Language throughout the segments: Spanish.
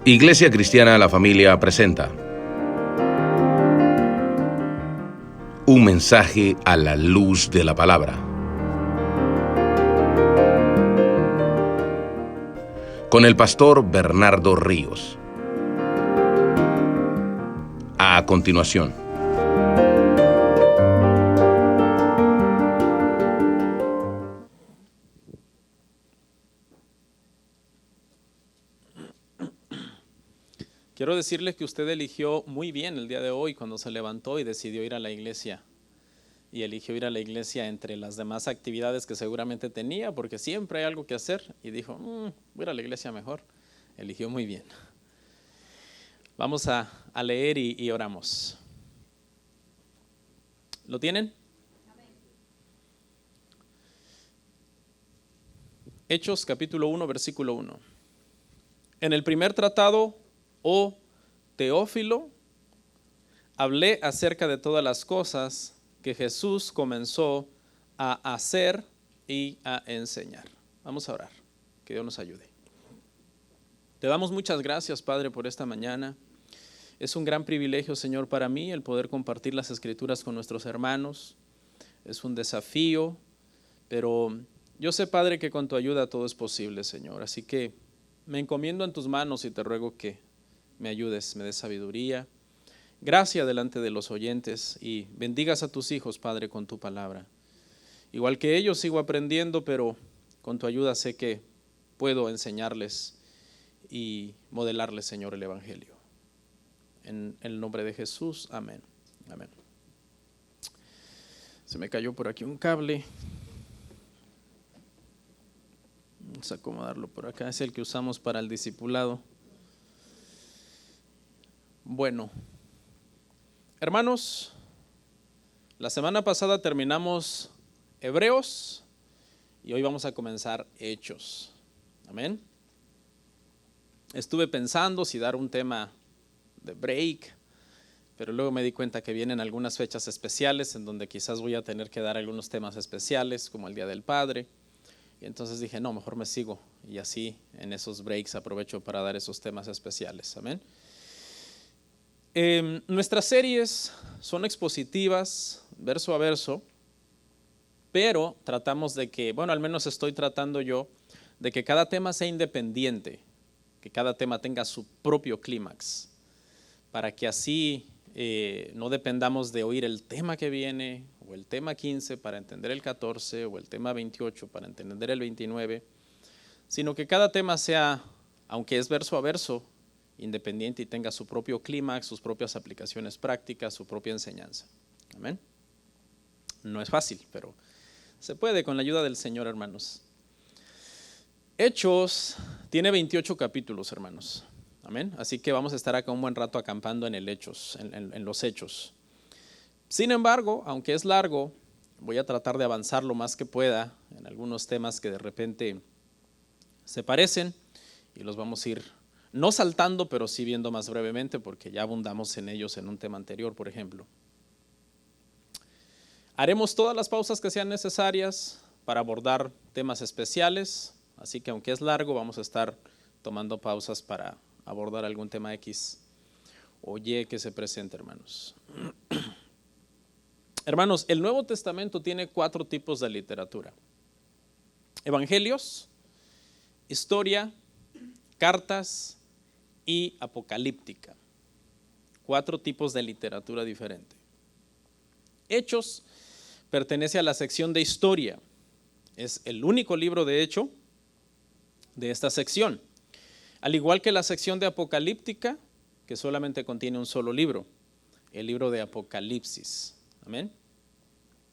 Iglesia Cristiana La Familia presenta un mensaje a la luz de la palabra. Con el pastor Bernardo Ríos. A continuación. Quiero decirles que usted eligió muy bien el día de hoy cuando se levantó y decidió ir a la iglesia. Y eligió ir a la iglesia entre las demás actividades que seguramente tenía, porque siempre hay algo que hacer. Y dijo, voy a ir a la iglesia mejor. Eligió muy bien. Vamos a leer y oramos. ¿Lo tienen? Hechos capítulo 1, versículo 1. En el primer tratado, oh Teófilo, hablé acerca de todas las cosas que Jesús comenzó a hacer y a enseñar. Vamos a orar, que Dios nos ayude. Te damos muchas gracias, Padre, por esta mañana. Es un gran privilegio, Señor, para mí el poder compartir las Escrituras con nuestros hermanos. Es un desafío, pero yo sé, Padre, que con tu ayuda todo es posible, Señor. Así que me encomiendo en tus manos y te ruego que me ayudes, me des sabiduría, gracia delante de los oyentes y bendigas a tus hijos, Padre, con tu palabra. Igual que ellos sigo aprendiendo, pero con tu ayuda sé que puedo enseñarles y modelarles, Señor, el Evangelio. En el nombre de Jesús, amén. Amén. Se me cayó por aquí un cable. Vamos a acomodarlo por acá. Es el que usamos para el discipulado. Bueno, hermanos, la semana pasada terminamos Hebreos y hoy vamos a comenzar Hechos. Amén. Estuve pensando si dar un tema de break, pero luego me di cuenta que vienen algunas fechas especiales en donde quizás voy a tener que dar algunos temas especiales, como el Día del Padre. Y entonces dije, no, mejor me sigo. Y así en esos breaks aprovecho para dar esos temas especiales. Amén. Nuestras series son expositivas, verso a verso, pero tratamos de que, bueno, al menos estoy tratando yo, de que cada tema sea independiente, que cada tema tenga su propio clímax, para que así no dependamos de oír el tema que viene, o el tema 15 para entender el 14, o el tema 28 para entender el 29, sino que cada tema sea, aunque es verso a verso, independiente y tenga su propio clímax, sus propias aplicaciones prácticas, su propia enseñanza. Amén. No es fácil, pero se puede con la ayuda del Señor, hermanos. Hechos tiene 28 capítulos, hermanos. Amén. Así que vamos a estar acá un buen rato acampando en el Hechos, en los Hechos. Sin embargo, aunque es largo, voy a tratar de avanzar lo más que pueda en algunos temas que de repente se parecen y los vamos a ir no saltando, pero sí viendo más brevemente, porque ya abundamos en ellos en un tema anterior, por ejemplo. Haremos todas las pausas que sean necesarias para abordar temas especiales, así que aunque es largo, vamos a estar tomando pausas para abordar algún tema X o Y que se presente, hermanos. Hermanos, el Nuevo Testamento tiene 4 tipos de literatura: evangelios, historia, cartas y apocalíptica. 4 tipos de literatura diferente. Hechos pertenece a la sección de historia. Es el único libro de hecho de esta sección. Al igual que la sección de apocalíptica, que solamente contiene un solo libro, el libro de Apocalipsis. Amén.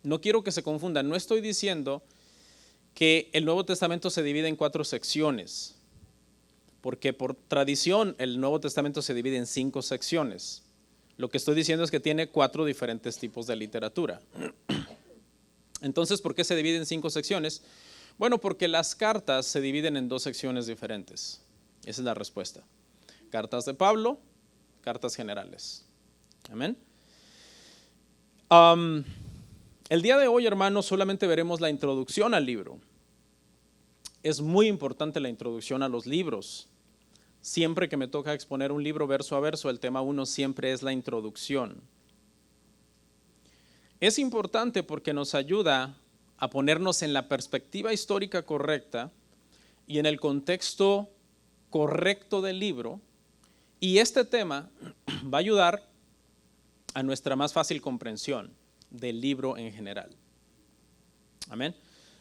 No quiero que se confundan, no estoy diciendo que el Nuevo Testamento se divide en 4 secciones, porque por tradición el Nuevo Testamento se divide en 5 secciones. Lo que estoy diciendo es que tiene 4 diferentes tipos de literatura. Entonces, ¿por qué se divide en 5 secciones? Bueno, porque las cartas se dividen en 2 secciones diferentes. Esa es la respuesta. Cartas de Pablo, cartas generales. Amén. El día de hoy, hermanos, solamente veremos la introducción al libro. Es muy importante la introducción a los libros, Siempre que me toca exponer un libro verso a verso, el tema 1 siempre es la introducción. Es importante porque nos ayuda a ponernos en la perspectiva histórica correcta y en el contexto correcto del libro, y este tema va a ayudar a nuestra más fácil comprensión del libro en general. Amén.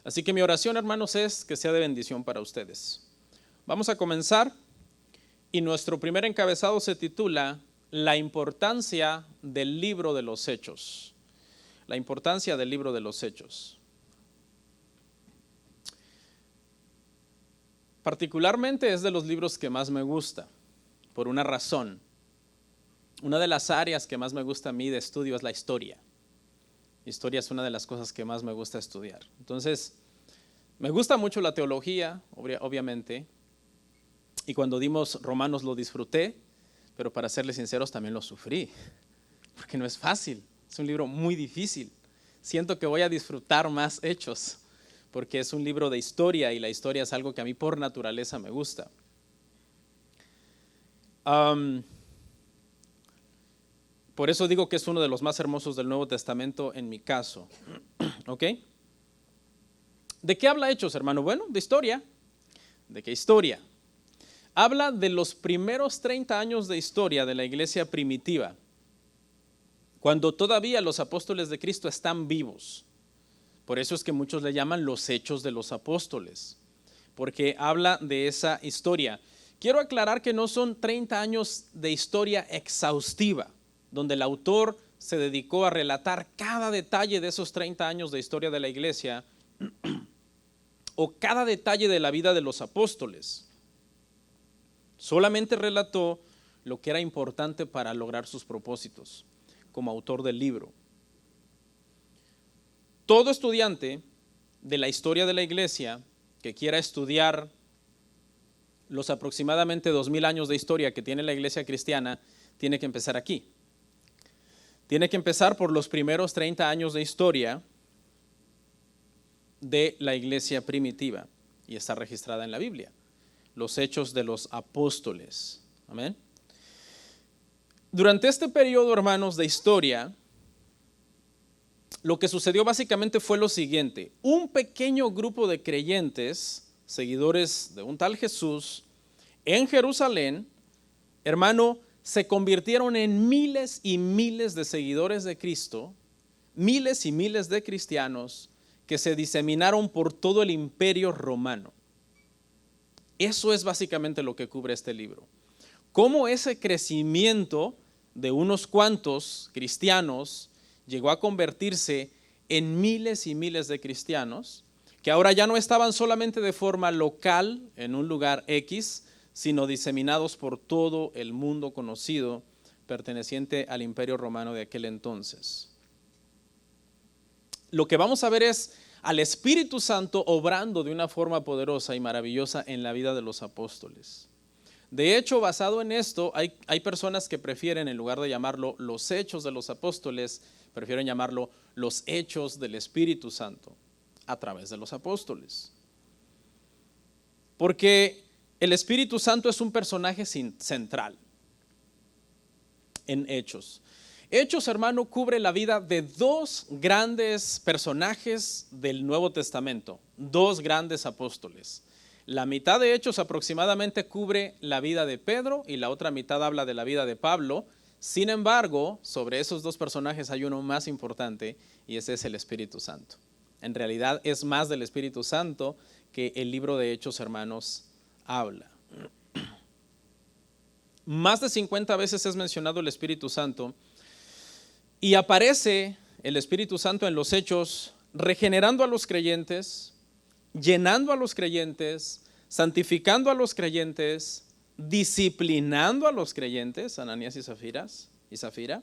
Así que mi oración, hermanos, es que sea de bendición para ustedes. Vamos a comenzar y nuestro primer encabezado se titula La importancia del libro de los Hechos. La importancia del libro de los Hechos. Particularmente es de los libros que más me gusta, por una razón. Una de las áreas que más me gusta a mí de estudio es la historia. Historia es una de las cosas que más me gusta estudiar. Entonces, me gusta mucho la teología, obviamente, y cuando dimos Romanos lo disfruté, pero para serles sinceros también lo sufrí, porque no es fácil, es un libro muy difícil. Siento que voy a disfrutar más Hechos, porque es un libro de historia y la historia es algo que a mí por naturaleza me gusta. Por eso digo que es uno de los más hermosos del Nuevo Testamento en mi caso. ¿Ok? ¿De qué habla Hechos, hermano? Bueno, de historia. ¿De qué historia? Habla de los primeros 30 años de historia de la iglesia primitiva, cuando todavía los apóstoles de Cristo están vivos. Por eso es que muchos le llaman los Hechos de los Apóstoles, porque habla de esa historia. Quiero aclarar que no son 30 años de historia exhaustiva, donde el autor se dedicó a relatar cada detalle de esos 30 años de historia de la iglesia o cada detalle de la vida de los apóstoles. Solamente relató lo que era importante para lograr sus propósitos como autor del libro. Todo estudiante de la historia de la iglesia que quiera estudiar los aproximadamente 2000 años de historia que tiene la iglesia cristiana, tiene que empezar aquí. Tiene que empezar por los primeros 30 años de historia de la iglesia primitiva, y está registrada en la Biblia, los Hechos de los Apóstoles. Amén. Durante este periodo, hermanos, de historia, lo que sucedió básicamente fue lo siguiente: un pequeño grupo de creyentes, seguidores de un tal Jesús, en Jerusalén, hermano, se convirtieron en miles y miles de seguidores de Cristo, miles y miles de cristianos que se diseminaron por todo el imperio romano. Eso es básicamente lo que cubre este libro. Cómo ese crecimiento de unos cuantos cristianos llegó a convertirse en miles y miles de cristianos que ahora ya no estaban solamente de forma local en un lugar X, sino diseminados por todo el mundo conocido perteneciente al imperio romano de aquel entonces. Lo que vamos a ver es al Espíritu Santo obrando de una forma poderosa y maravillosa en la vida de los apóstoles. De hecho, basado en esto, hay personas que prefieren, en lugar de llamarlo los Hechos de los Apóstoles, prefieren llamarlo los Hechos del Espíritu Santo a través de los apóstoles. Porque el Espíritu Santo es un personaje central en Hechos. Hechos, hermano, cubre la vida de dos grandes personajes del Nuevo Testamento, dos grandes apóstoles. La mitad de Hechos aproximadamente cubre la vida de Pedro y la otra mitad habla de la vida de Pablo. Sin embargo, sobre esos dos personajes hay uno más importante y ese es el Espíritu Santo. En realidad es más del Espíritu Santo que el libro de Hechos, hermanos, habla. Más de 50 veces es mencionado el Espíritu Santo y aparece el Espíritu Santo en los Hechos regenerando a los creyentes, llenando a los creyentes, santificando a los creyentes, disciplinando a los creyentes, Ananías y Zafira,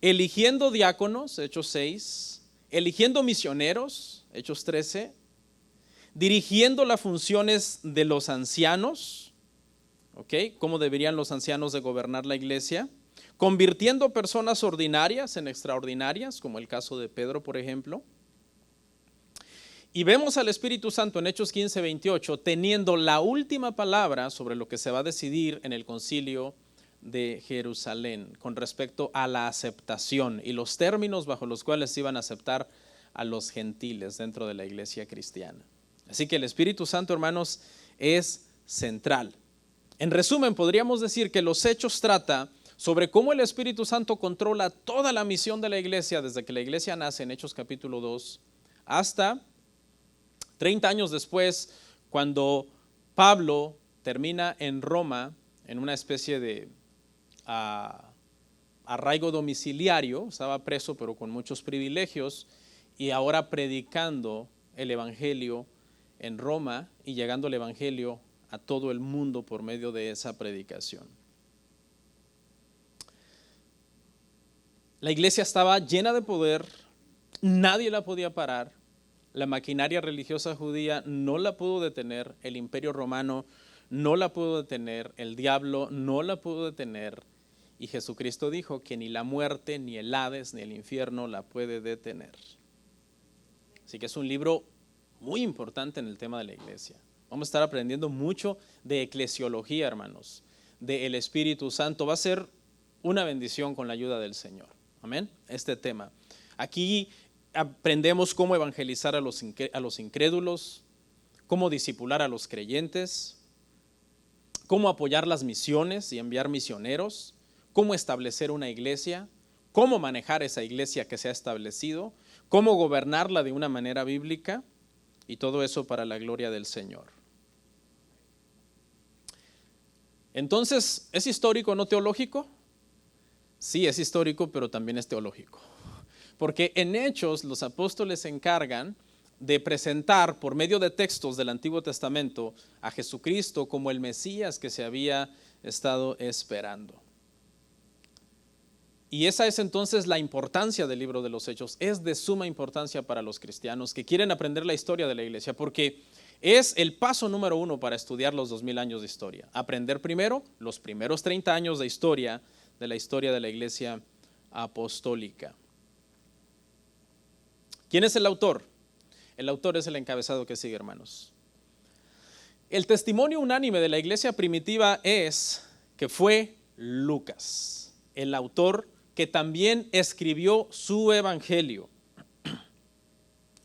eligiendo diáconos, Hechos 6, eligiendo misioneros, Hechos 13, dirigiendo las funciones de los ancianos, cómo deberían los ancianos de gobernar la iglesia, convirtiendo personas ordinarias en extraordinarias, como el caso de Pedro, por ejemplo. Y vemos al Espíritu Santo en Hechos 15:28 teniendo la última palabra sobre lo que se va a decidir en el concilio de Jerusalén con respecto a la aceptación y los términos bajo los cuales se iban a aceptar a los gentiles dentro de la iglesia cristiana. Así que el Espíritu Santo, hermanos, es central. En resumen, podríamos decir que los Hechos trata sobre cómo el Espíritu Santo controla toda la misión de la iglesia desde que la iglesia nace en Hechos capítulo 2 hasta 30 años después, cuando Pablo termina en Roma en una especie de arraigo domiciliario, estaba preso pero con muchos privilegios y ahora predicando el evangelio en Roma y llegando el evangelio a todo el mundo por medio de esa predicación. La iglesia estaba llena de poder, nadie la podía parar, la maquinaria religiosa judía no la pudo detener, el imperio romano no la pudo detener, el diablo no la pudo detener. Y Jesucristo dijo que ni la muerte, ni el Hades, ni el infierno la puede detener. Así que es un libro muy importante en el tema de la iglesia. Vamos a estar aprendiendo mucho de eclesiología, hermanos, del Espíritu Santo. Va a ser una bendición con la ayuda del Señor. Amén. Este tema. Aquí aprendemos cómo evangelizar a los incrédulos, cómo discipular a los creyentes, cómo apoyar las misiones y enviar misioneros, cómo establecer una iglesia, cómo manejar esa iglesia que se ha establecido, cómo gobernarla de una manera bíblica y todo eso para la gloria del Señor. Entonces, ¿es histórico, no teológico? Sí, es histórico, pero también es teológico. Porque en Hechos los apóstoles se encargan de presentar por medio de textos del Antiguo Testamento a Jesucristo como el Mesías que se había estado esperando. Y esa es entonces la importancia del libro de los Hechos. Es de suma importancia para los cristianos que quieren aprender la historia de la iglesia, porque es el paso número 1 para estudiar los 2000 años de historia. Aprender primero los primeros 30 años de la historia de la iglesia apostólica. ¿Quién es el autor? El autor es el encabezado que sigue, hermanos. El testimonio unánime de la iglesia primitiva es que fue Lucas, el autor que también escribió su evangelio.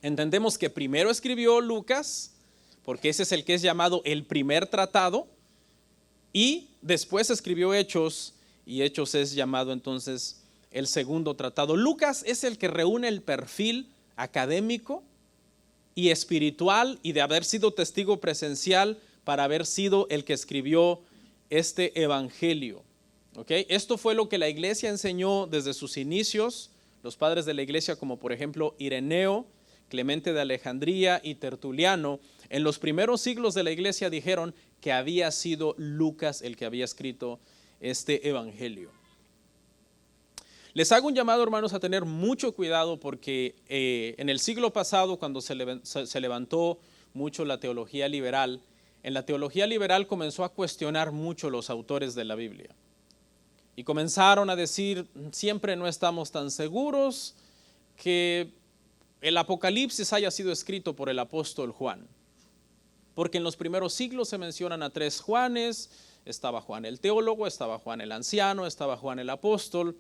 Entendemos que primero escribió Lucas, porque ese es el que es llamado el primer tratado, y después escribió Hechos, y Hechos es llamado entonces el segundo tratado. Lucas es el que reúne el perfil académico y espiritual y de haber sido testigo presencial para haber sido el que escribió este evangelio. ¿Okay? Esto fue lo que la iglesia enseñó desde sus inicios, los padres de la iglesia como por ejemplo Ireneo, Clemente de Alejandría y Tertuliano. En los primeros siglos de la iglesia dijeron que había sido Lucas el que había escrito este evangelio. Les hago un llamado, hermanos, a tener mucho cuidado porque en el siglo pasado, cuando se levantó mucho la teología liberal, en la teología liberal comenzó a cuestionar mucho los autores de la Biblia. Y comenzaron a decir, siempre no estamos tan seguros que el Apocalipsis haya sido escrito por el apóstol Juan. Porque en los primeros siglos se mencionan a 3 Juanes, estaba Juan el teólogo, estaba Juan el anciano, estaba Juan el apóstol,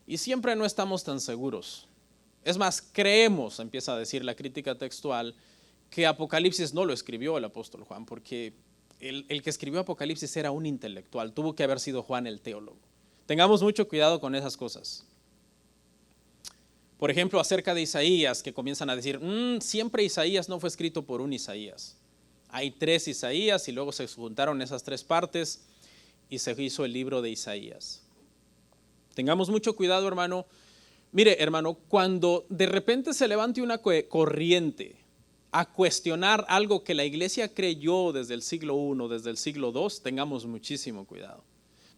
y siempre no estamos tan seguros. Es más, creemos, empieza a decir la crítica textual, que Apocalipsis no lo escribió el apóstol Juan, porque el que escribió Apocalipsis era un intelectual, tuvo que haber sido Juan el teólogo. Tengamos mucho cuidado con esas cosas. Por ejemplo, acerca de Isaías, que comienzan a decir, siempre Isaías no fue escrito por un Isaías. Hay 3 Isaías y luego se juntaron esas 3 partes y se hizo el libro de Isaías. Tengamos mucho cuidado, hermano. Mire, hermano, cuando de repente se levante una corriente a cuestionar algo que la iglesia creyó desde el siglo I, desde el siglo II, tengamos muchísimo cuidado.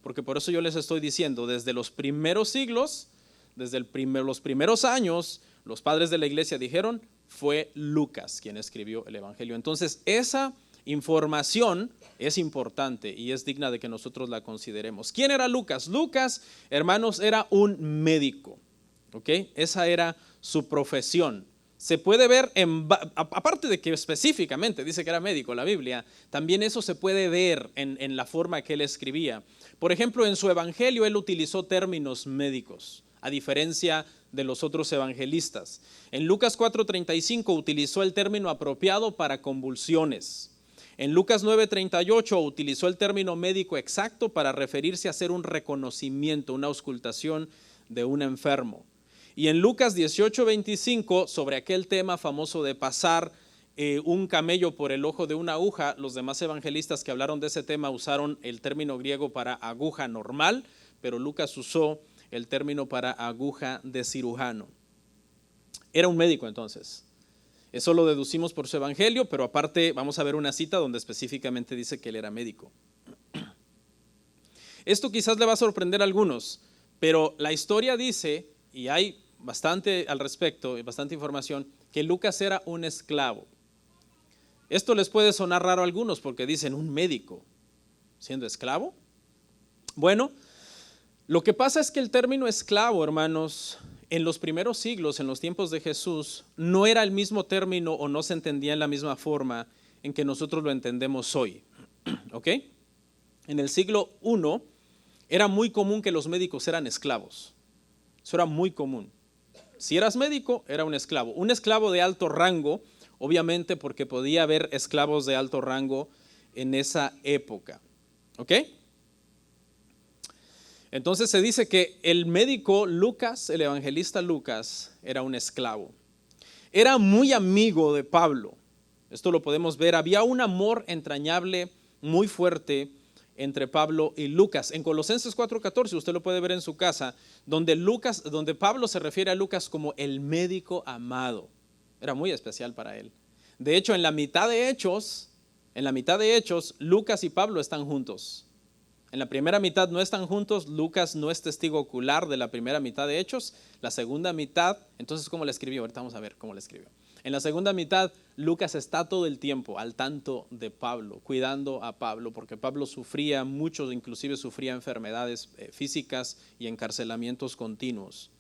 Porque por eso yo les estoy diciendo, desde los primeros siglos, desde los primeros años, los padres de la iglesia dijeron, fue Lucas quien escribió el evangelio. Entonces, esa información es importante y es digna de que nosotros la consideremos. ¿Quién era Lucas? Lucas, hermanos, era un médico. ¿Okay? Esa era su profesión. se puede ver, aparte de que específicamente dice que era médico la Biblia, también eso se puede ver en la forma que él escribía. Por ejemplo, en su evangelio él utilizó términos médicos, a diferencia de los otros evangelistas. En Lucas 4:35 utilizó el término apropiado para convulsiones. En Lucas 9:38 utilizó el término médico exacto para referirse a hacer un reconocimiento, una auscultación de un enfermo. Y en Lucas 18:25, sobre aquel tema famoso de pasar un camello por el ojo de una aguja, los demás evangelistas que hablaron de ese tema usaron el término griego para aguja normal, pero Lucas usó el término para aguja de cirujano. Era un médico entonces. Eso lo deducimos por su evangelio, pero aparte vamos a ver una cita donde específicamente dice que él era médico. Esto quizás le va a sorprender a algunos, pero la historia dice, y hay bastante al respecto, bastante información, que Lucas era un esclavo. Esto les puede sonar raro a algunos porque dicen, ¿un médico siendo esclavo? Bueno, lo que pasa es que el término esclavo, hermanos, en los primeros siglos, en los tiempos de Jesús, no era el mismo término o no se entendía en la misma forma en que nosotros lo entendemos hoy. ¿Ok? En el siglo I era muy común que los médicos eran esclavos. Eso era muy común. Si eras médico, era un esclavo. Un esclavo de alto rango, obviamente porque podía haber esclavos de alto rango en esa época. ¿Ok? Entonces se dice que el médico Lucas, el evangelista Lucas, era un esclavo. Era muy amigo de Pablo. Esto lo podemos ver. Había un amor entrañable muy fuerte entre Pablo y Lucas. En Colosenses 4:14, usted lo puede ver en su casa, donde Pablo se refiere a Lucas como el médico amado. Era muy especial para él. De hecho, en la mitad de Hechos, Lucas y Pablo están juntos. En la primera mitad no están juntos, Lucas no es testigo ocular de la primera mitad de Hechos. La segunda mitad, entonces, ¿cómo le escribió? Ahorita vamos a ver cómo le escribió. En la segunda mitad, Lucas está todo el tiempo al tanto de Pablo, cuidando a Pablo, porque Pablo sufría mucho, inclusive sufría enfermedades físicas y encarcelamientos continuos.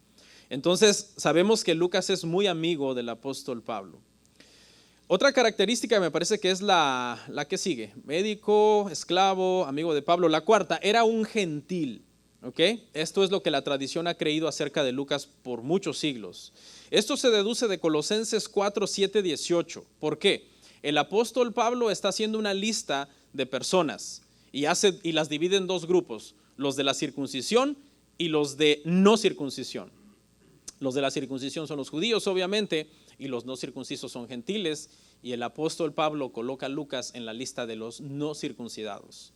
Entonces, sabemos que Lucas es muy amigo del apóstol Pablo. Otra característica me parece que es la que sigue. Médico, esclavo, amigo de Pablo. La cuarta, era un gentil. ¿Okay? Esto es lo que la tradición ha creído acerca de Lucas por muchos siglos. Esto se deduce de Colosenses 4, 7, 18. ¿Por qué? El apóstol Pablo está haciendo una lista de personas y las divide en dos grupos, los de la circuncisión y los de no circuncisión. Los de la circuncisión son los judíos, obviamente, y los no circuncisos son gentiles, y el apóstol Pablo coloca a Lucas en la lista de los no circuncidados.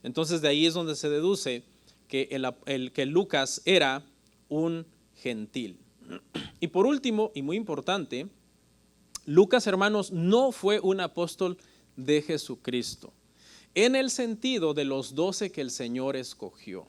Entonces de ahí es donde se deduce que Lucas era un gentil. Y por último, y muy importante, Lucas, hermanos, no fue un apóstol de Jesucristo, en el sentido de los 12 que el Señor escogió.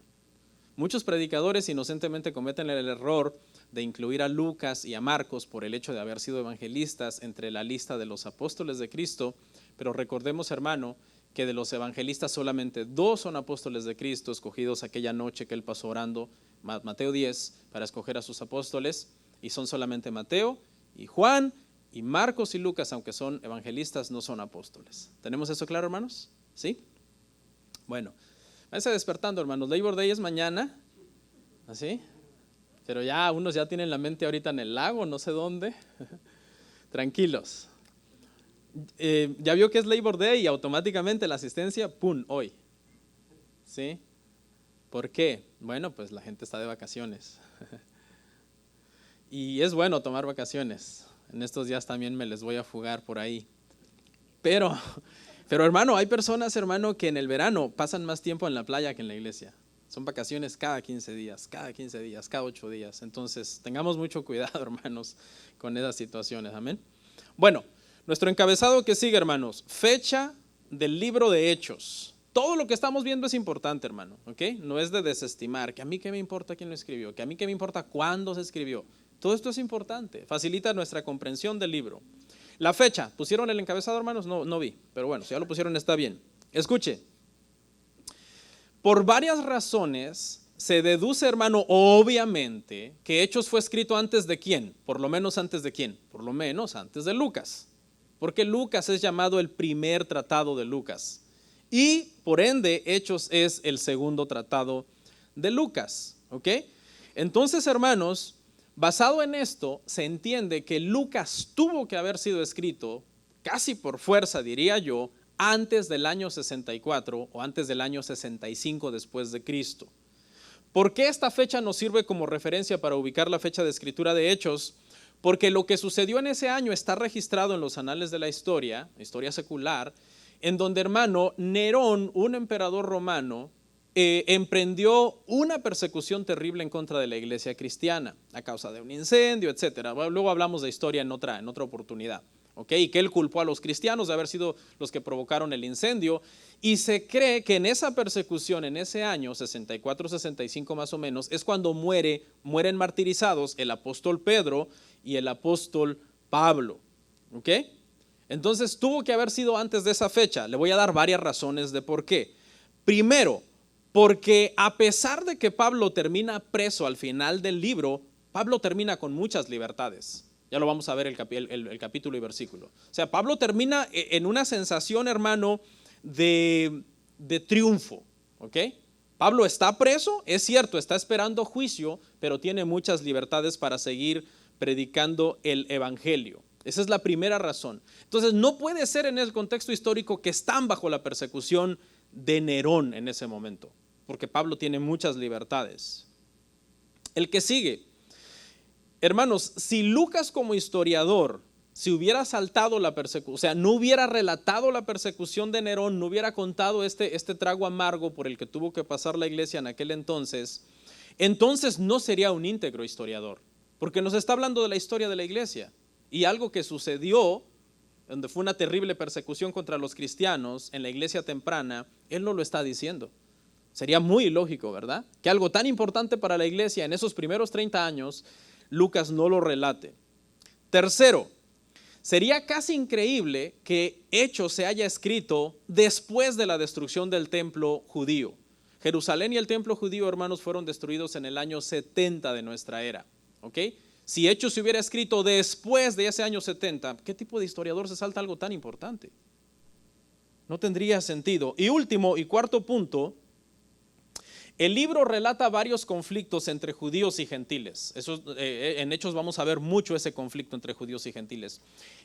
Muchos predicadores inocentemente cometen el error de incluir a Lucas y a Marcos por el hecho de haber sido evangelistas entre la lista de los apóstoles de Cristo, pero recordemos, hermano, que de los evangelistas solamente 2 son apóstoles de Cristo, escogidos aquella noche que él pasó orando, Mateo 10, para escoger a sus apóstoles, y son solamente Mateo y Juan, y Marcos y Lucas, aunque son evangelistas, no son apóstoles. ¿Tenemos eso claro, hermanos? ¿Sí? Bueno, váyanse despertando, hermanos. Labor Day es mañana, ¿así? Pero ya unos ya tienen la mente ahorita en el lago, no sé dónde. Tranquilos. Ya vio que es Labor Day y automáticamente la asistencia, ¡pum!, hoy. ¿Sí? ¿Por qué? Bueno, pues la gente está de vacaciones. Y es bueno tomar vacaciones. En estos días también me les voy a fugar por ahí. Pero hermano, hay personas, hermano, que en el verano pasan más tiempo en la playa que en la iglesia. Son vacaciones cada 15 días, cada 8 días. Entonces, tengamos mucho cuidado, hermanos, con esas situaciones. Amén. Bueno, nuestro encabezado que sigue, hermanos, fecha del libro de Hechos. Todo lo que estamos viendo es importante, hermano, ¿ok? No es de desestimar, que a mí qué me importa quién lo escribió, que a mí qué me importa cuándo se escribió. Todo esto es importante, facilita nuestra comprensión del libro. La fecha, ¿pusieron el encabezado, hermanos? No vi, pero bueno, si ya lo pusieron está bien. Escuche. Por varias razones, se deduce, hermano, obviamente, que Hechos fue escrito antes de quién. Por lo menos antes de quién. Por lo menos antes de Lucas. Porque Lucas es llamado el primer tratado de Lucas. Y por ende, Hechos es el segundo tratado de Lucas. ¿Ok? Entonces, hermanos, basado en esto, se entiende que Lucas tuvo que haber sido escrito, casi por fuerza, diría yo, antes del año 64 o antes del año 65 después de Cristo. ¿Por qué esta fecha nos sirve como referencia para ubicar la fecha de escritura de Hechos? Porque lo que sucedió en ese año está registrado en los anales de la historia secular, en donde, hermano, Nerón, un emperador romano, emprendió una persecución terrible en contra de la iglesia cristiana a causa de un incendio, etcétera. Luego hablamos de historia en otra oportunidad. ¿Okay? Y que él culpó a los cristianos de haber sido los que provocaron el incendio, y se cree que en esa persecución, en ese año 64-65 más o menos, es cuando mueren martirizados el apóstol Pedro y el apóstol Pablo. ¿Ok? Entonces tuvo que haber sido antes de esa fecha. Le voy a dar varias razones de por qué. Primero, porque a pesar de que Pablo termina preso al final del libro, Pablo termina con muchas libertades. Ya lo vamos a ver el capítulo y versículo. O sea, Pablo termina en una sensación, hermano, de triunfo. ¿Ok? Pablo está preso, es cierto, está esperando juicio, pero tiene muchas libertades para seguir predicando el evangelio. Esa es la primera razón. Entonces, no puede ser en el contexto histórico que están bajo la persecución de Nerón en ese momento, porque Pablo tiene muchas libertades. El que sigue. Hermanos, si Lucas como historiador se hubiera saltado la persecución, o sea, no hubiera relatado la persecución de Nerón, no hubiera contado este trago amargo por el que tuvo que pasar la iglesia en aquel entonces no sería un íntegro historiador, porque nos está hablando de la historia de la iglesia y algo que sucedió, donde fue una terrible persecución contra los cristianos en la iglesia temprana. Él no lo está diciendo. Sería muy ilógico, ¿verdad? Que algo tan importante para la iglesia en esos primeros 30 años, Lucas no lo relate. Tercero, sería casi increíble que Hechos se haya escrito después de la destrucción del templo judío. Jerusalén y el templo judío, hermanos, fueron destruidos en el año 70 de nuestra era. ¿Ok? Si Hechos se hubiera escrito después de ese año 70, ¿qué tipo de historiador se salta algo tan importante? No tendría sentido. Y último y cuarto punto, el libro relata varios conflictos entre judíos y gentiles. En Hechos vamos a ver mucho ese conflicto entre judíos y gentiles.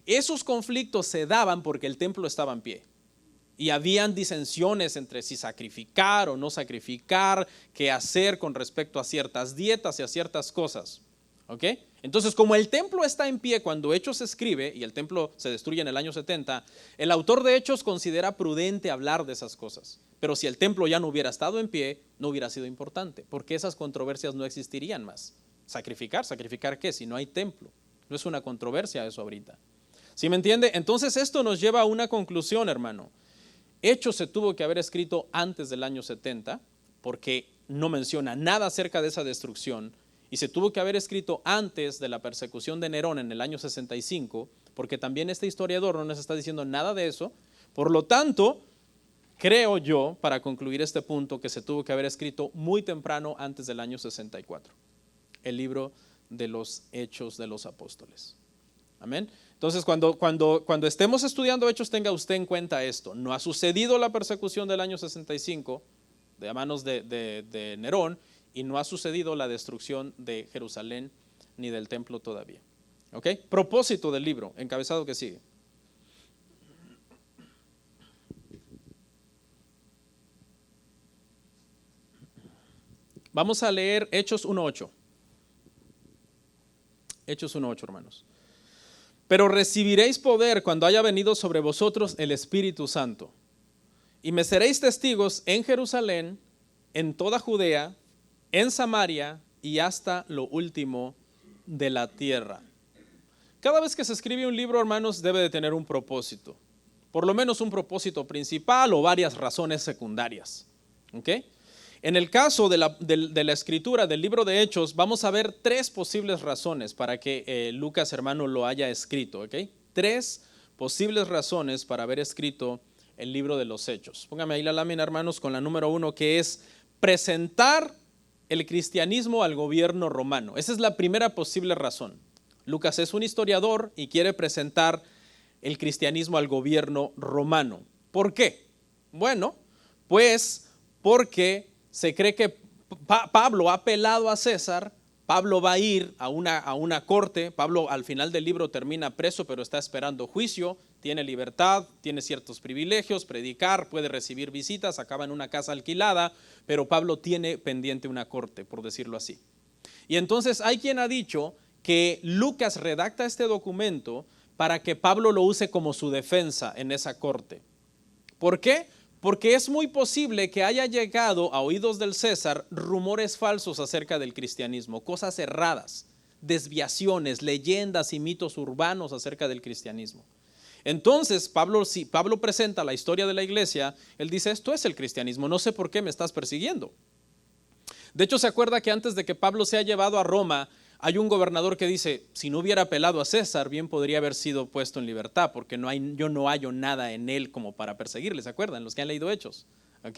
Esos conflictos se daban porque el templo estaba en pie. Y habían disensiones entre si sacrificar o no sacrificar, qué hacer con respecto a ciertas dietas y a ciertas cosas. ¿Ok? Entonces, como el templo está en pie cuando Hechos se escribe y el templo se destruye en el año 70, el autor de Hechos considera prudente hablar de esas cosas. Pero si el templo ya no hubiera estado en pie, no hubiera sido importante, porque esas controversias no existirían más. ¿Sacrificar qué? Si no hay templo. No es una controversia eso ahorita. ¿Sí me entiende? Entonces esto nos lleva a una conclusión, hermano. Hechos se tuvo que haber escrito antes del año 70, porque no menciona nada acerca de esa destrucción, y se tuvo que haber escrito antes de la persecución de Nerón en el año 65, porque también este historiador no nos está diciendo nada de eso. Por lo tanto, creo yo, para concluir este punto, que se tuvo que haber escrito muy temprano antes del año 64, el libro de los Hechos de los Apóstoles. Amén. Entonces, cuando estemos estudiando Hechos, tenga usted en cuenta esto. No ha sucedido la persecución del año 65 de manos de Nerón, y no ha sucedido la destrucción de Jerusalén ni del templo todavía. ¿Ok? Propósito del libro, encabezado que sigue. Vamos a leer Hechos 1:8. Hechos 1:8, hermanos. Pero recibiréis poder cuando haya venido sobre vosotros el Espíritu Santo, y me seréis testigos en Jerusalén, en toda Judea, en Samaria y hasta lo último de la tierra. Cada vez que se escribe un libro, hermanos, debe de tener un propósito. Por lo menos un propósito principal o varias razones secundarias. ¿Ok? En el caso de la escritura del libro de Hechos, vamos a ver tres posibles razones para que Lucas, hermano, lo haya escrito. ¿Ok? Tres posibles razones para haber escrito el libro de los Hechos. Póngame ahí la lámina, hermanos, con la número 1, que es presentar el cristianismo al gobierno romano. Esa es la primera posible razón. Lucas es un historiador y quiere presentar el cristianismo al gobierno romano. ¿Por qué? Bueno, pues porque se cree que Pablo ha apelado a César. Pablo va a ir a una corte. Pablo al final del libro termina preso, pero está esperando juicio. Tiene libertad, tiene ciertos privilegios, predicar, puede recibir visitas, acaba en una casa alquilada, pero Pablo tiene pendiente una corte, por decirlo así. Y entonces hay quien ha dicho que Lucas redacta este documento para que Pablo lo use como su defensa en esa corte. ¿Por qué? Porque es muy posible que haya llegado a oídos del César rumores falsos acerca del cristianismo, cosas erradas, desviaciones, leyendas y mitos urbanos acerca del cristianismo. Entonces, si Pablo presenta la historia de la iglesia, él dice, esto es el cristianismo, no sé por qué me estás persiguiendo. De hecho, se acuerda que antes de que Pablo sea llevado a Roma, hay un gobernador que dice, si no hubiera apelado a César, bien podría haber sido puesto en libertad, porque yo no hallo nada en él como para perseguirle, ¿se acuerdan? Los que han leído Hechos, ¿ok?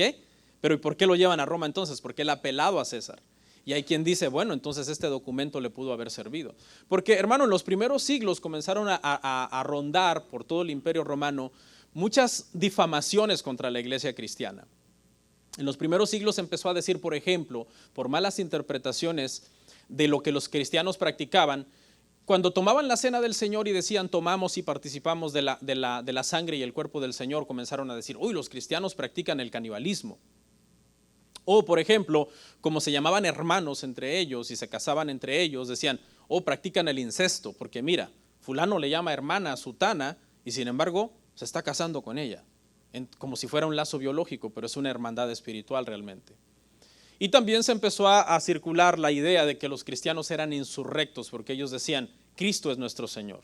Pero ¿y por qué lo llevan a Roma entonces? Porque él ha apelado a César. Y hay quien dice, bueno, entonces este documento le pudo haber servido. Porque, hermano, en los primeros siglos comenzaron a rondar por todo el imperio romano muchas difamaciones contra la iglesia cristiana. En los primeros siglos empezó a decir, por ejemplo, por malas interpretaciones de lo que los cristianos practicaban, cuando tomaban la cena del Señor y decían tomamos y participamos de la sangre y el cuerpo del Señor, comenzaron a decir, uy, los cristianos practican el canibalismo. O, por ejemplo, como se llamaban hermanos entre ellos y se casaban entre ellos, decían, practican el incesto, porque mira, fulano le llama hermana a sutana y sin embargo se está casando con ella, como si fuera un lazo biológico, pero es una hermandad espiritual realmente. Y también se empezó a circular la idea de que los cristianos eran insurrectos, porque ellos decían, Cristo es nuestro Señor.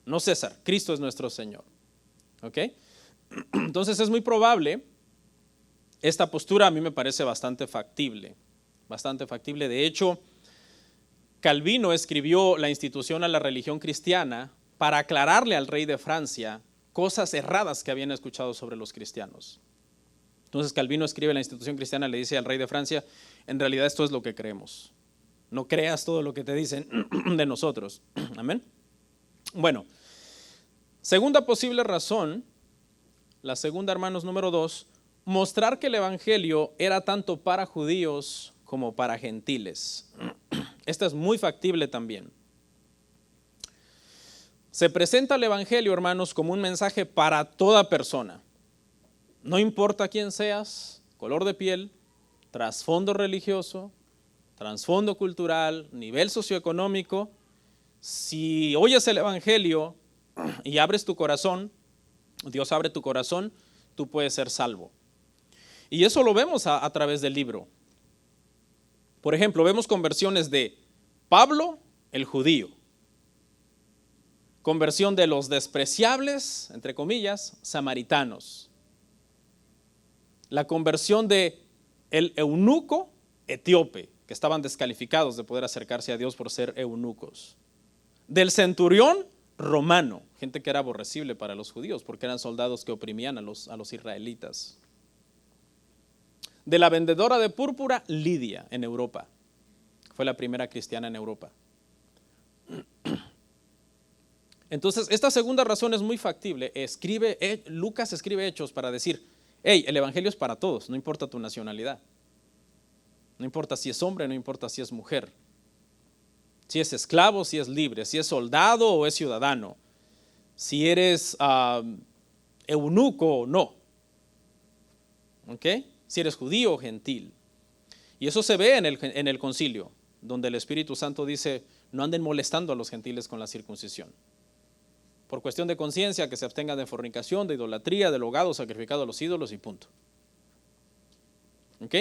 No César, Cristo es nuestro Señor. ¿Ok? Entonces es muy probable, esta postura a mí me parece bastante factible. De hecho, Calvino escribió la Institución a la Religión Cristiana para aclararle al rey de Francia cosas erradas que habían escuchado sobre los cristianos. Entonces Calvino escribe la Institución Cristiana, le dice al rey de Francia, en realidad esto es lo que creemos. No creas todo lo que te dicen de nosotros. Amén. Bueno, segunda posible razón, la segunda, hermanos, número 2, mostrar que el evangelio era tanto para judíos como para gentiles. Esta es muy factible también. Se presenta el evangelio, hermanos, como un mensaje para toda persona. No importa quién seas, color de piel, trasfondo religioso, trasfondo cultural, nivel socioeconómico, si oyes el evangelio y abres tu corazón, Dios abre tu corazón, tú puedes ser salvo. Y eso lo vemos a través del libro. Por ejemplo, vemos conversiones de Pablo, el judío. Conversión de los despreciables, entre comillas, samaritanos. La conversión de el eunuco etíope, que estaban descalificados de poder acercarse a Dios por ser eunucos. Del centurión romano, gente que era aborrecible para los judíos porque eran soldados que oprimían a los israelitas. De la vendedora de púrpura, Lidia, en Europa. Fue la primera cristiana en Europa. Entonces, esta segunda razón es muy factible. Lucas escribe Hechos para decir, hey, el evangelio es para todos, no importa tu nacionalidad. No importa si es hombre, no importa si es mujer. Si es esclavo, si es libre, si es soldado o es ciudadano. Si eres eunuco o no. ¿Ok? Si eres judío o gentil. Y eso se ve en el concilio, donde el Espíritu Santo dice, no anden molestando a los gentiles con la circuncisión. Por cuestión de conciencia, que se abstengan de fornicación, de idolatría, del hogado sacrificado a los ídolos y punto. ¿Ok?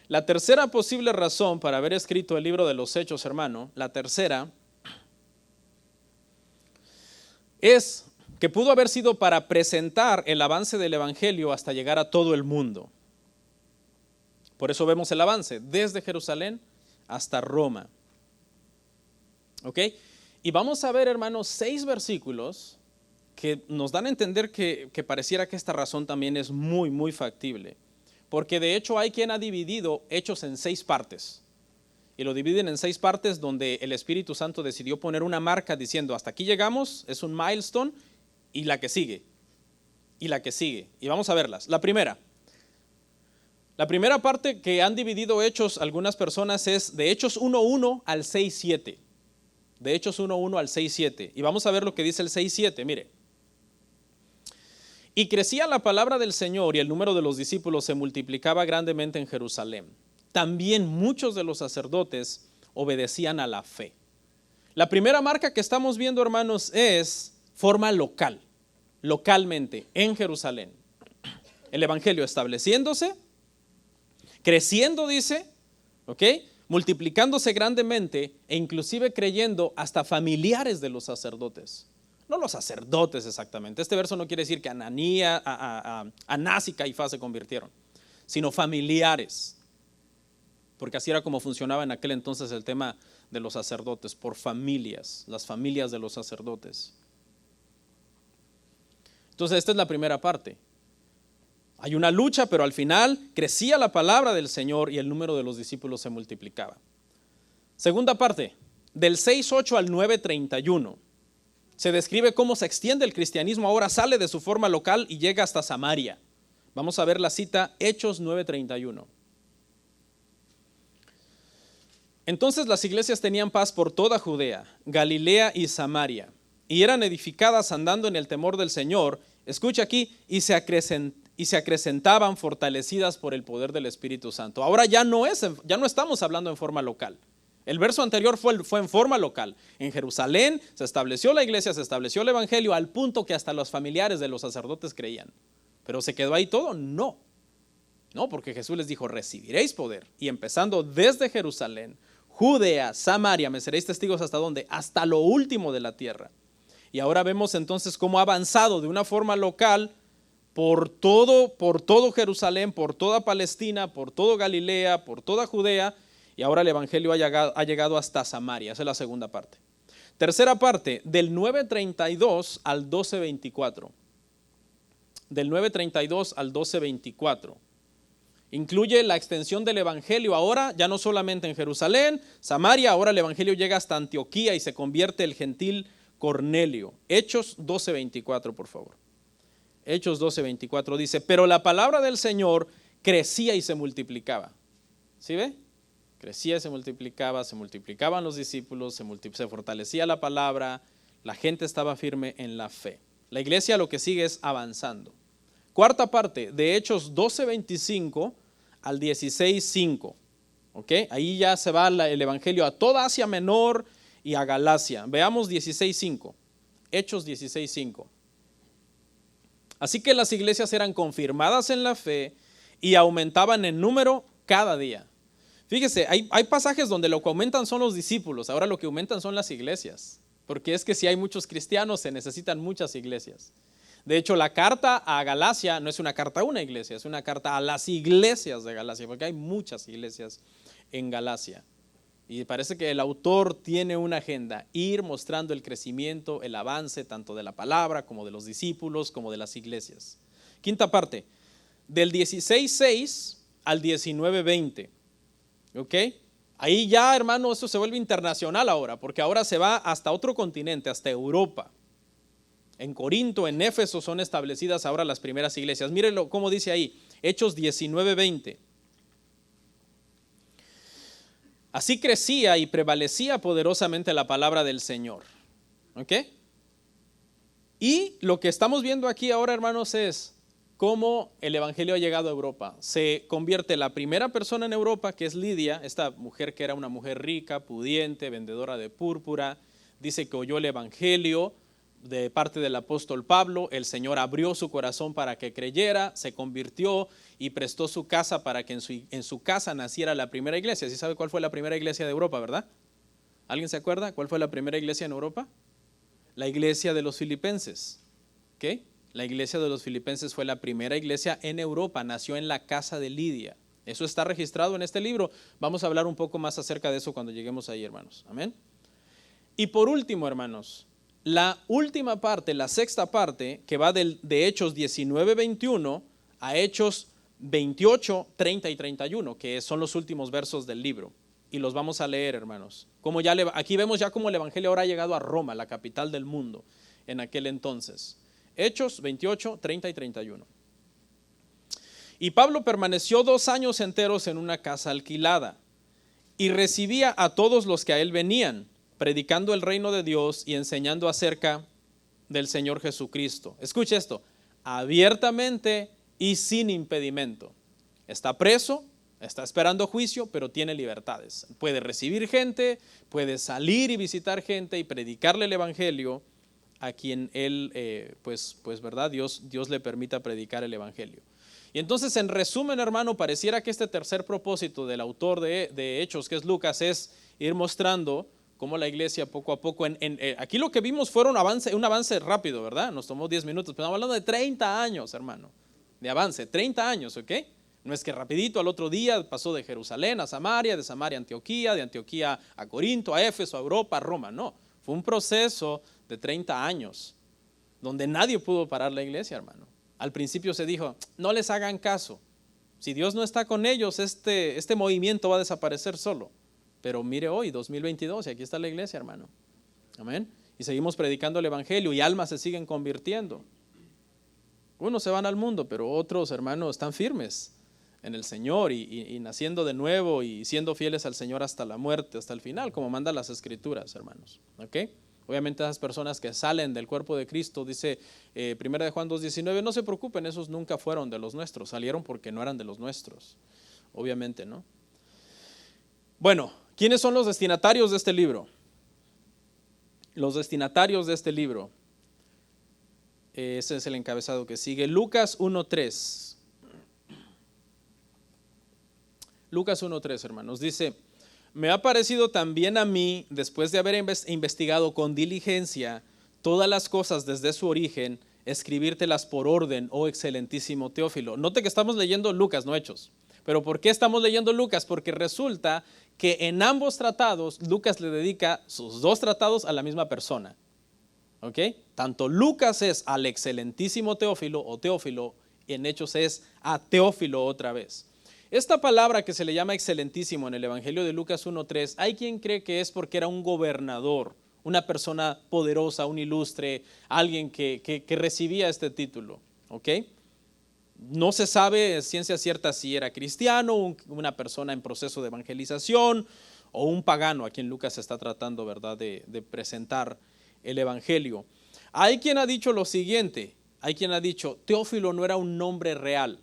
La tercera posible razón para haber escrito el libro de los Hechos, hermano, la tercera, es que pudo haber sido para presentar el avance del evangelio hasta llegar a todo el mundo. Por eso vemos el avance, desde Jerusalén hasta Roma. ¿Ok? Y vamos a ver, hermanos, 6 versículos que nos dan a entender que pareciera que esta razón también es muy, muy factible. Porque de hecho hay quien ha dividido Hechos en 6 partes. y lo dividen en 6 partes donde el Espíritu Santo decidió poner una marca diciendo hasta aquí llegamos, es un milestone, y la que sigue, y la que sigue. Y vamos a verlas. La primera parte que han dividido Hechos algunas personas es de Hechos 1:1 al 6:7. De Hechos 1:1 al 6:7. Y vamos a ver lo que dice el 6:7, mire. Y crecía la palabra del Señor y el número de los discípulos se multiplicaba grandemente en Jerusalén. También muchos de los sacerdotes obedecían a la fe. La primera marca que estamos viendo, hermanos, es forma local, localmente, en Jerusalén. El evangelio estableciéndose, creciendo, dice, ¿ok? Multiplicándose grandemente e inclusive creyendo hasta familiares de los sacerdotes. No los sacerdotes exactamente. Este verso no quiere decir que Anás y Caifás se convirtieron, sino familiares. Porque así era como funcionaba en aquel entonces el tema de los sacerdotes, por familias, las familias de los sacerdotes. Entonces esta es la primera parte. Hay una lucha, pero al final crecía la palabra del Señor y el número de los discípulos se multiplicaba. Segunda parte, del 6:8 al 9:31. Se describe cómo se extiende el cristianismo, ahora sale de su forma local y llega hasta Samaria. Vamos a ver la cita, Hechos 9:31. Entonces las iglesias tenían paz por toda Judea, Galilea y Samaria, y eran edificadas andando en el temor del Señor. Escucha aquí, y se acrecentaban fortalecidas por el poder del Espíritu Santo. Ahora ya no estamos hablando en forma local. El verso anterior fue en forma local. En Jerusalén se estableció la iglesia, se estableció el evangelio al punto que hasta los familiares de los sacerdotes creían. ¿Pero se quedó ahí todo? No, porque Jesús les dijo, recibiréis poder. Y empezando desde Jerusalén, Judea, Samaria, me seréis testigos hasta ¿dónde? Hasta lo último de la tierra. Y ahora vemos entonces cómo ha avanzado de una forma local por todo Jerusalén, por toda Palestina, por todo Galilea, por toda Judea. Y ahora el evangelio ha llegado hasta Samaria. Esa es la segunda parte. Tercera parte, del 9:32 al 12:24. Del 9:32 al 12:24. Incluye la extensión del evangelio ahora, ya no solamente en Jerusalén, Samaria, ahora el evangelio llega hasta Antioquía y se convierte el gentil Cornelio. Hechos 12:24, por favor. Hechos 12:24 dice, pero la palabra del Señor crecía y se multiplicaba. ¿Sí ve? Crecía y se multiplicaban los discípulos, se fortalecía la palabra, la gente estaba firme en la fe. La iglesia lo que sigue es avanzando. Cuarta parte, de Hechos 12:25 al 16:5. ¿Ok? Ahí ya se va el evangelio a toda Asia Menor y a Galacia. Veamos 16:5. Hechos 16:5. Así que las iglesias eran confirmadas en la fe y aumentaban en número cada día. Fíjese, hay pasajes donde lo que aumentan son los discípulos, ahora lo que aumentan son las iglesias. Porque es que si hay muchos cristianos se necesitan muchas iglesias. De hecho, la carta a Galacia no es una carta a una iglesia, es una carta a las iglesias de Galacia, porque hay muchas iglesias en Galacia. Y parece que el autor tiene una agenda, ir mostrando el crecimiento, el avance, tanto de la palabra como de los discípulos, como de las iglesias. Quinta parte, del 16:6 al 19:20. ¿Ok? Ahí ya, hermano, eso se vuelve internacional ahora, porque ahora se va hasta otro continente, hasta Europa. En Corinto, en Éfeso son establecidas ahora las primeras iglesias. Mírenlo cómo dice ahí, Hechos 19:20. Así crecía y prevalecía poderosamente la palabra del Señor. ¿Ok? Y lo que estamos viendo aquí ahora, hermanos, es cómo el evangelio ha llegado a Europa. Se convierte la primera persona en Europa, que es Lidia, esta mujer que era una mujer rica, pudiente, vendedora de púrpura. Dice que oyó el evangelio de parte del apóstol Pablo. El Señor abrió su corazón para que creyera, se convirtió y prestó su casa para que en su casa naciera la primera iglesia. ¿Sí sabe cuál fue la primera iglesia de Europa, verdad? ¿Alguien se acuerda cuál fue la primera iglesia en Europa? La iglesia de los filipenses. ¿Ok? La iglesia de los filipenses fue la primera iglesia en Europa, nació en la casa de Lidia. Eso está registrado en este libro. Vamos a hablar un poco más acerca de eso cuando lleguemos ahí, hermanos. Amén. Y por último, hermanos, la última parte, la sexta parte, que va de Hechos 19:21 a Hechos 28, 30 y 31, que son los últimos versos del libro. y los vamos a leer, hermanos. Aquí vemos ya cómo el evangelio ahora ha llegado a Roma, la capital del mundo, en aquel entonces. Hechos 28, 30 y 31. Y Pablo permaneció 2 años enteros en una casa alquilada y recibía a todos los que a él venían, predicando el reino de Dios y enseñando acerca del Señor Jesucristo. Escuche esto, abiertamente y sin impedimento. Está preso, está esperando juicio, pero tiene libertades. Puede recibir gente, puede salir y visitar gente y predicarle el evangelio a quien él, ¿verdad? Dios le permita predicar el evangelio. Y entonces, en resumen, hermano, pareciera que este tercer propósito del autor de Hechos, que es Lucas, es ir mostrando cómo la iglesia poco a poco, aquí lo que vimos fue un avance rápido, ¿verdad? Nos tomó 10 minutos, pero estamos hablando de 30 años, hermano, de avance, 30 años, ¿ok? No es que rapidito al otro día pasó de Jerusalén a Samaria, de Samaria a Antioquía, de Antioquía a Corinto, a Éfeso, a Europa, a Roma, no. Fue un proceso de 30 años, donde nadie pudo parar la iglesia, hermano. Al principio se dijo, no les hagan caso. Si Dios no está con ellos, este movimiento va a desaparecer solo. Pero mire hoy, 2022, y aquí está la iglesia, hermano. Amén. Y seguimos predicando el evangelio y almas se siguen convirtiendo. Unos se van al mundo, pero otros, hermanos, están firmes en el Señor y naciendo de nuevo y siendo fieles al Señor hasta la muerte, hasta el final, como mandan las Escrituras, hermanos. ¿Ok? Obviamente esas personas que salen del cuerpo de Cristo, dice 1 de Juan 2:19, no se preocupen, esos nunca fueron de los nuestros, salieron porque no eran de los nuestros, obviamente, ¿no? Bueno, ¿quiénes son los destinatarios de este libro? Los destinatarios de este libro, ese es el encabezado que sigue, Lucas 1:3. Lucas 1:3, hermanos, dice, me ha parecido también a mí, después de haber investigado con diligencia todas las cosas desde su origen, escribírtelas por orden, oh excelentísimo Teófilo. Note que estamos leyendo Lucas, no Hechos. ¿Pero por qué estamos leyendo Lucas? Porque resulta que en ambos tratados, Lucas le dedica sus 2 tratados a la misma persona. ¿Ok? Tanto Lucas es al excelentísimo Teófilo o Teófilo, y en Hechos es a Teófilo otra vez. Esta palabra que se le llama excelentísimo en el Evangelio de Lucas 1:3, hay quien cree que es porque era un gobernador, una persona poderosa, un ilustre, alguien que recibía este título. ¿Ok? No se sabe ciencia cierta si era cristiano, una persona en proceso de evangelización o un pagano a quien Lucas está tratando, ¿verdad?, de presentar el evangelio. Hay quien ha dicho lo siguiente, hay quien ha dicho, Teófilo no era un nombre real,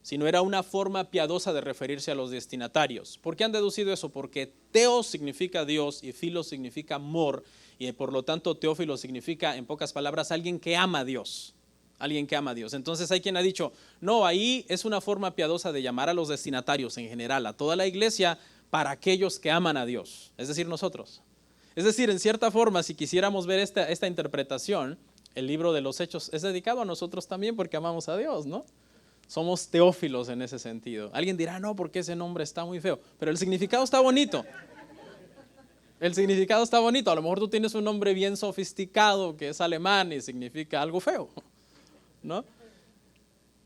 sino era una forma piadosa de referirse a los destinatarios. ¿Por qué han deducido eso? Porque Teos significa Dios y Filos significa amor, y por lo tanto Teófilo significa, en pocas palabras, alguien que ama a Dios. Alguien que ama a Dios. Entonces hay quien ha dicho, no, ahí es una forma piadosa de llamar a los destinatarios en general, a toda la iglesia, para aquellos que aman a Dios, es decir, nosotros. Es decir, en cierta forma, si quisiéramos ver esta interpretación, el libro de los Hechos es dedicado a nosotros también porque amamos a Dios, ¿no? Somos teófilos en ese sentido. Alguien dirá, no, porque ese nombre está muy feo, pero el significado está bonito. El significado está bonito. A lo mejor tú tienes un nombre bien sofisticado que es alemán y significa algo feo, ¿no?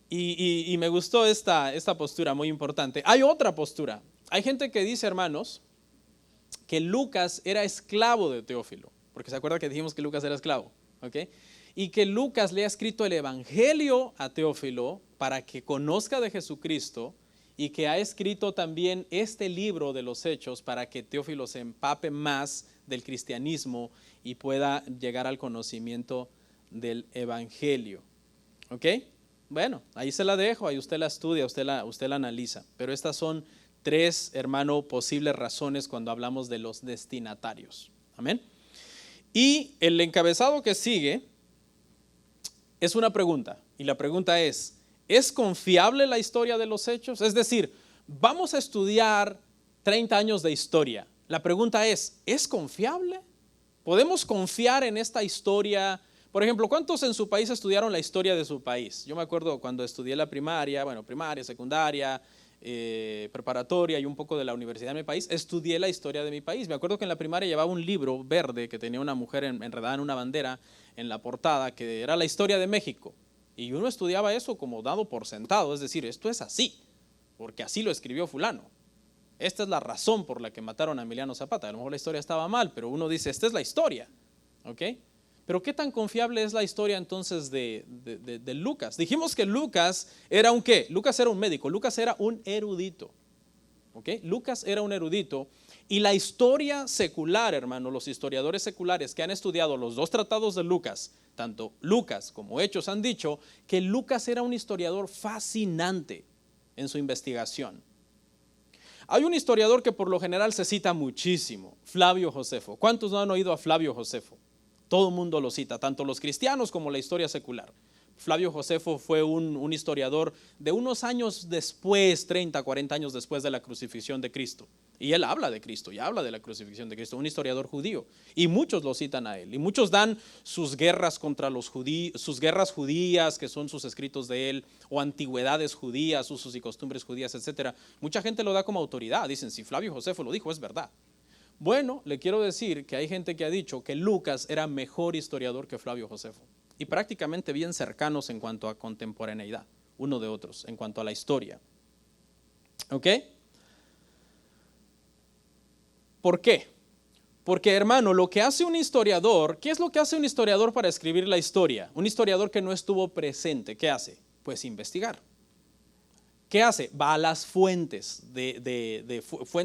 Y me gustó esta postura muy importante. Hay otra postura. Hay gente que dice, hermanos, que Lucas era esclavo de Teófilo, porque se acuerda que dijimos que Lucas era esclavo, ¿ok? Y que Lucas le ha escrito el evangelio a Teófilo para que conozca de Jesucristo y que ha escrito también este libro de los Hechos para que Teófilo se empape más del cristianismo y pueda llegar al conocimiento del evangelio. ¿Ok? Bueno, ahí se la dejo, ahí usted la estudia, usted la analiza. Pero estas son 3, hermano, posibles razones cuando hablamos de los destinatarios. Amén. Y el encabezado que sigue es una pregunta. Y la pregunta ¿es confiable la historia de los Hechos? Es decir, vamos a estudiar 30 años de historia. La pregunta ¿es confiable? ¿Podemos confiar en esta historia? Por ejemplo, ¿cuántos en su país estudiaron la historia de su país? Yo me acuerdo cuando estudié la primaria, secundaria, preparatoria y un poco de la universidad de mi país, estudié la historia de mi país. Me acuerdo que en la primaria llevaba un libro verde que tenía una mujer enredada en una bandera en la portada, que era la historia de México. Y uno estudiaba eso como dado por sentado, es decir, esto es así, porque así lo escribió fulano. Esta es la razón por la que mataron a Emiliano Zapata. A lo mejor la historia estaba mal, pero uno dice, esta es la historia. ¿Ok? Pero ¿qué tan confiable es la historia entonces de Lucas? Dijimos que Lucas era un ¿qué? Lucas era un médico, Lucas era un erudito. ¿Ok? Lucas era un erudito. Y la historia secular, hermano, los historiadores seculares que han estudiado los dos tratados de Lucas, tanto Lucas como Hechos, han dicho que Lucas era un historiador fascinante en su investigación. Hay un historiador que por lo general se cita muchísimo, Flavio Josefo. ¿Cuántos no han oído a Flavio Josefo? Todo el mundo lo cita, tanto los cristianos como la historia secular. Flavio Josefo fue un historiador de unos años después, 30, 40 años después de la crucifixión de Cristo. Y él habla de Cristo y habla de la crucifixión de Cristo, un historiador judío. Y muchos lo citan a él. Y muchos dan sus guerras contra los judíos, sus guerras judías, que son sus escritos de él, o antigüedades judías, usos y costumbres judías, etc. Mucha gente lo da como autoridad. Dicen, si Flavio Josefo lo dijo, es verdad. Bueno, le quiero decir que hay gente que ha dicho que Lucas era mejor historiador que Flavio Josefo. Y prácticamente bien cercanos en cuanto a contemporaneidad, uno de otros, en cuanto a la historia. ¿Ok? ¿Por qué? Porque, hermano, lo que hace un historiador, ¿qué es lo que hace un historiador para escribir la historia? Un historiador que no estuvo presente, ¿qué hace? Pues investigar. ¿Qué hace? Va a las fuentes.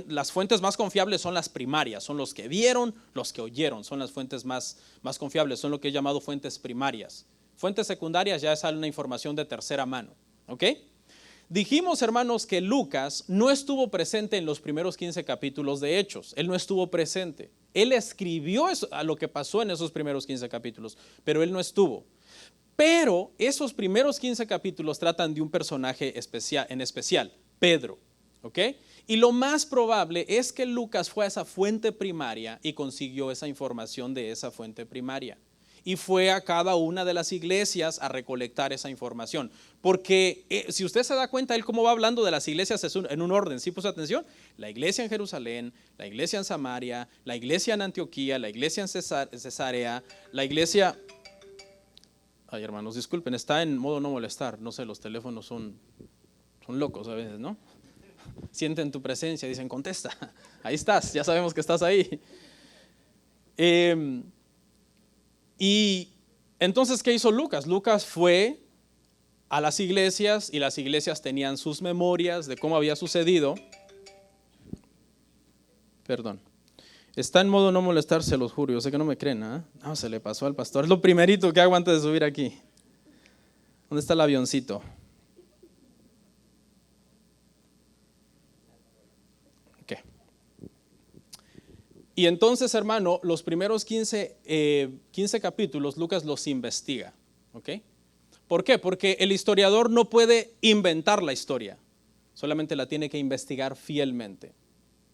Las fuentes más confiables son las primarias, son los que vieron, los que oyeron, son las fuentes más confiables, son lo que he llamado fuentes primarias. Fuentes secundarias ya es una información de tercera mano. ¿Ok? Dijimos, hermanos, que Lucas no estuvo presente en los primeros 15 capítulos de Hechos. Él no estuvo presente. Él escribió a lo que pasó en esos primeros 15 capítulos, pero él no estuvo. Pero esos primeros 15 capítulos tratan de un personaje en especial, Pedro. ¿Ok? Y lo más probable es que Lucas fue a esa fuente primaria y consiguió esa información de esa fuente primaria. Y fue a cada una de las iglesias a recolectar esa información. Porque si usted se da cuenta, él cómo va hablando de las iglesias en un orden. ¿Sí puso atención? La iglesia en Jerusalén, la iglesia en Samaria, la iglesia en Antioquía, la iglesia en Cesarea, la iglesia... Ay, hermanos, disculpen, está en modo no molestar. No sé, los teléfonos son locos a veces, ¿no? Sienten tu presencia, dicen, contesta. Ahí estás, ya sabemos que estás ahí. Y entonces, ¿qué hizo Lucas? Lucas fue a las iglesias y las iglesias tenían sus memorias de cómo había sucedido. Perdón. Está en modo no molestar, se los juro. Yo sé que no me creen, ¿eh? No, se le pasó al pastor. Es lo primerito que hago antes de subir aquí. ¿Dónde está el avioncito? Ok. Y entonces, hermano, los primeros 15 capítulos, Lucas los investiga. ¿Ok? ¿Por qué? Porque el historiador no puede inventar la historia. Solamente la tiene que investigar fielmente.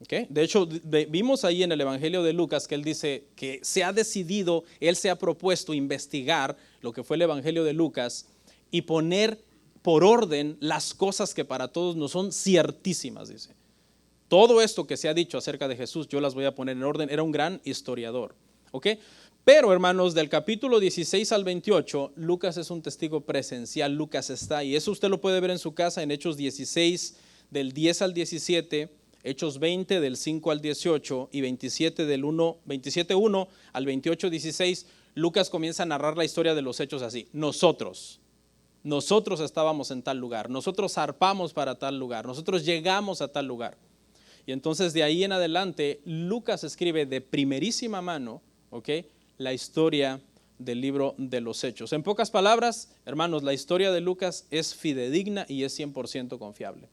¿Okay? De hecho, vimos ahí en el Evangelio de Lucas que él dice que se ha decidido, él se ha propuesto investigar lo que fue el Evangelio de Lucas y poner por orden las cosas que para todos no son ciertísimas, dice. Todo esto que se ha dicho acerca de Jesús, yo las voy a poner en orden. Era un gran historiador. ¿Ok? Pero, hermanos, del capítulo 16 al 28, Lucas es un testigo presencial. Lucas está ahí. Eso usted lo puede ver en su casa en Hechos 16, del 10 al 17, Hechos 20 del 5 al 18 y 27:1 al 28:16, Lucas comienza a narrar la historia de los hechos así. Nosotros estábamos en tal lugar, nosotros zarpamos para tal lugar, nosotros llegamos a tal lugar. Y entonces de ahí en adelante, Lucas escribe de primerísima mano, ¿ok?, la historia del libro de los hechos. En pocas palabras, hermanos, la historia de Lucas es fidedigna y es 100% confiable.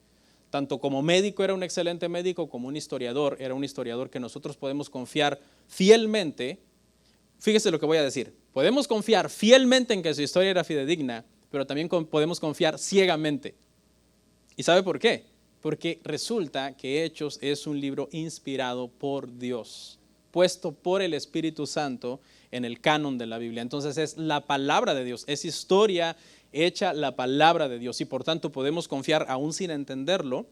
Tanto como médico era un excelente médico, como un historiador era un historiador que nosotros podemos confiar fielmente. Fíjese lo que voy a decir. Podemos confiar fielmente en que su historia era fidedigna, pero también podemos confiar ciegamente. ¿Y sabe por qué? Porque resulta que Hechos es un libro inspirado por Dios, puesto por el Espíritu Santo en el canon de la Biblia. Entonces es la palabra de Dios, es historia hecha la palabra de Dios y por tanto podemos confiar aún sin entenderlo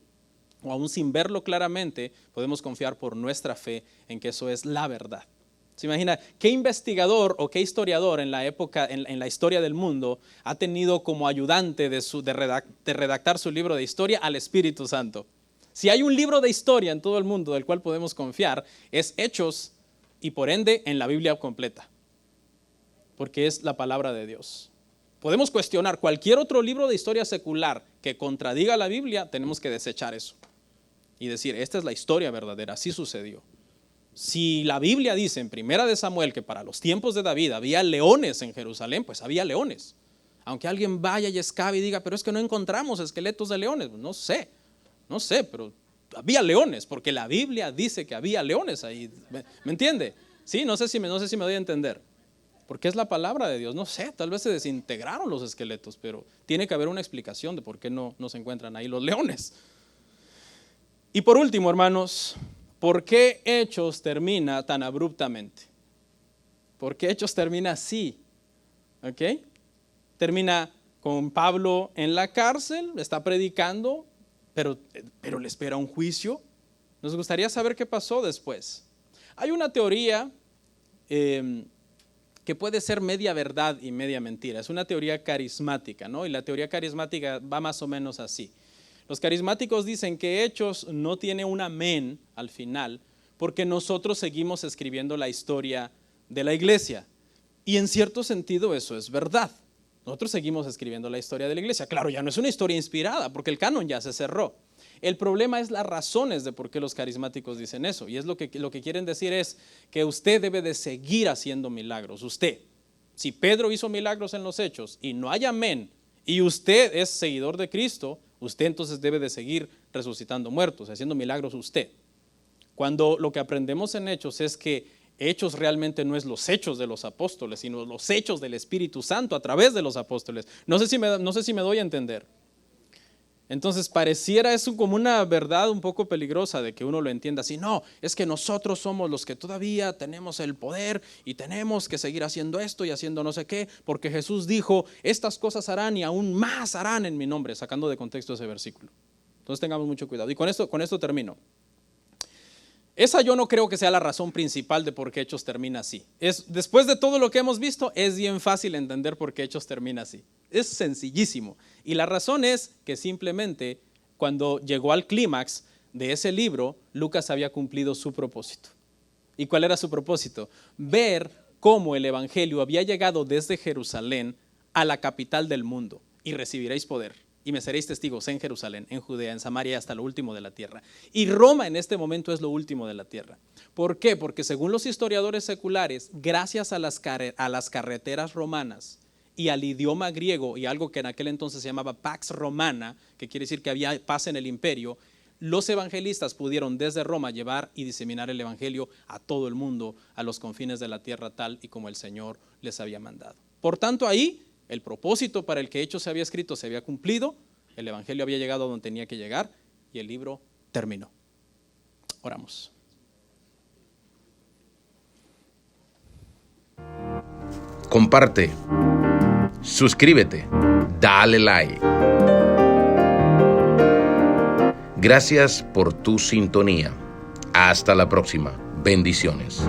o aún sin verlo claramente, podemos confiar por nuestra fe en que eso es la verdad. ¿Se imagina qué investigador o qué historiador en la época, en la historia del mundo, ha tenido como ayudante de redactar su libro de historia al Espíritu Santo? Si hay un libro de historia en todo el mundo del cual podemos confiar, es Hechos y por ende en la Biblia completa, porque es la palabra de Dios. Podemos cuestionar cualquier otro libro de historia secular que contradiga la Biblia, tenemos que desechar eso y decir, esta es la historia verdadera, así sucedió. Si la Biblia dice en Primera de Samuel que para los tiempos de David había leones en Jerusalén, pues había leones. Aunque alguien vaya y escabe y diga, pero es que no encontramos esqueletos de leones, no sé, pero había leones, porque la Biblia dice que había leones ahí. ¿Me entiende? Sí, no sé si me doy a entender. Porque es la palabra de Dios, no sé, tal vez se desintegraron los esqueletos, pero tiene que haber una explicación de por qué no se encuentran ahí los leones. Y por último, hermanos, ¿por qué Hechos termina tan abruptamente? ¿Por qué Hechos termina así? ¿Ok? Termina con Pablo en la cárcel, está predicando, pero le espera un juicio. Nos gustaría saber qué pasó después. Hay una teoría que puede ser media verdad y media mentira. Es una teoría carismática, ¿no? Y la teoría carismática va más o menos así. Los carismáticos dicen que Hechos no tiene un amén al final porque nosotros seguimos escribiendo la historia de la iglesia. Y en cierto sentido eso es verdad. Nosotros seguimos escribiendo la historia de la iglesia. Claro, ya no es una historia inspirada porque el canon ya se cerró. El problema es las razones de por qué los carismáticos dicen eso. Y es lo que quieren decir es que usted debe de seguir haciendo milagros. Usted, si Pedro hizo milagros en los Hechos y no hay amén, y usted es seguidor de Cristo, usted entonces debe de seguir resucitando muertos, haciendo milagros usted. Cuando lo que aprendemos en Hechos es que Hechos realmente no es los hechos de los apóstoles, sino los hechos del Espíritu Santo a través de los apóstoles. No sé si me doy a entender. Entonces pareciera eso como una verdad un poco peligrosa de que uno lo entienda así. No, es que nosotros somos los que todavía tenemos el poder y tenemos que seguir haciendo esto y haciendo no sé qué, porque Jesús dijo, estas cosas harán y aún más harán en mi nombre, sacando de contexto ese versículo. Entonces tengamos mucho cuidado. Y con esto termino. Esa yo no creo que sea la razón principal de por qué Hechos termina así. Después de todo lo que hemos visto, es bien fácil entender por qué Hechos termina así. Es sencillísimo. Y la razón es que simplemente cuando llegó al clímax de ese libro, Lucas había cumplido su propósito. ¿Y cuál era su propósito? Ver cómo el evangelio había llegado desde Jerusalén a la capital del mundo. Y recibiréis poder. Y me seréis testigos en Jerusalén, en Judea, en Samaria, hasta lo último de la tierra. Y Roma en este momento es lo último de la tierra. ¿Por qué? Porque según los historiadores seculares, gracias a las carreteras romanas y al idioma griego y algo que en aquel entonces se llamaba Pax Romana, que quiere decir que había paz en el imperio, los evangelistas pudieron desde Roma llevar y diseminar el evangelio a todo el mundo, a los confines de la tierra, tal y como el Señor les había mandado. Por tanto, ahí el propósito para el que Hechos se había escrito se había cumplido, el evangelio había llegado a donde tenía que llegar y el libro terminó. Oramos. Comparte, suscríbete, dale like. Gracias por tu sintonía. Hasta la próxima. Bendiciones.